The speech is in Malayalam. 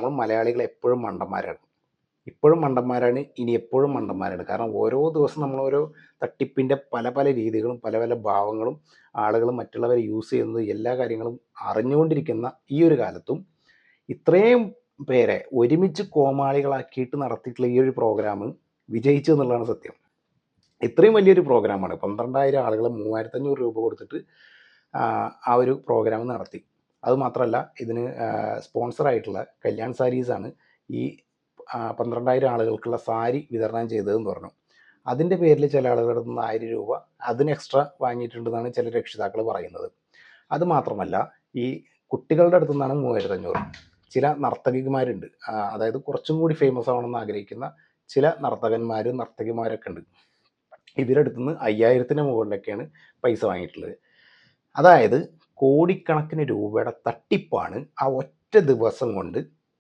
നമ്മൾ മലയാളികൾ എപ്പോഴും മണ്ടന്മാരാണ്. ഇപ്പോഴും മണ്ടന്മാരാണ്, ഇനി എപ്പോഴും മണ്ടന്മാരാണ്. കാരണം ഓരോ ദിവസം നമ്മൾ ഓരോ തട്ടിപ്പിൻ്റെ പല പല രീതികളും പല പല ഭാവങ്ങളും ആളുകൾ മറ്റുള്ളവരെ യൂസ് ചെയ്യുന്നത് എല്ലാ കാര്യങ്ങളും അറിഞ്ഞുകൊണ്ടിരിക്കുന്ന ഈ ഒരു കാലത്തും ഇത്രയും പേരെ ഒരുമിച്ച് കോമാളികളാക്കിയിട്ട് നടത്തിയിട്ടുള്ള ഈ ഒരു പ്രോഗ്രാം വിജയിച്ചു എന്നുള്ളതാണ് സത്യം. ഇത്രയും വലിയൊരു പ്രോഗ്രാമാണ്. 12,000 ആളുകൾ 3,500 രൂപ കൊടുത്തിട്ട് ആ ഒരു പ്രോഗ്രാം നടത്തി. അതുമാത്രമല്ല, ഇതിന് സ്പോൺസറായിട്ടുള്ള കല്യാൺ സാരീസാണ് ഈ 12,000 ആളുകൾക്കുള്ള സാരി വിതരണം ചെയ്തതെന്ന് പറഞ്ഞു. അതിൻ്റെ പേരിൽ ചില ആളുകളുടെ നിന്ന് 1000 രൂപ അതിന് എക്സ്ട്രാ വാങ്ങിയിട്ടുണ്ടെന്നാണ് ചില രക്ഷിതാക്കൾ പറയുന്നത്. അതുമാത്രമല്ല, ഈ കുട്ടികളുടെ അടുത്തു നിന്നാണ് 3,500. ചില നർത്തകിമാരുണ്ട്, അതായത് കുറച്ചും കൂടി ഫേമസ് ആവണമെന്ന് ആഗ്രഹിക്കുന്ന ചില നർത്തകന്മാരും നർത്തകിമാരൊക്കെ ഉണ്ട്. ഇവരടുത്ത് നിന്ന് 5,000-ന് മുകളിലൊക്കെയാണ് പൈസ വാങ്ങിയിട്ടുള്ളത്. അതായത് കോടിക്കണക്കിന് രൂപയുടെ തട്ടിപ്പാണ് ആ ഒറ്റ ദിവസം കൊണ്ട്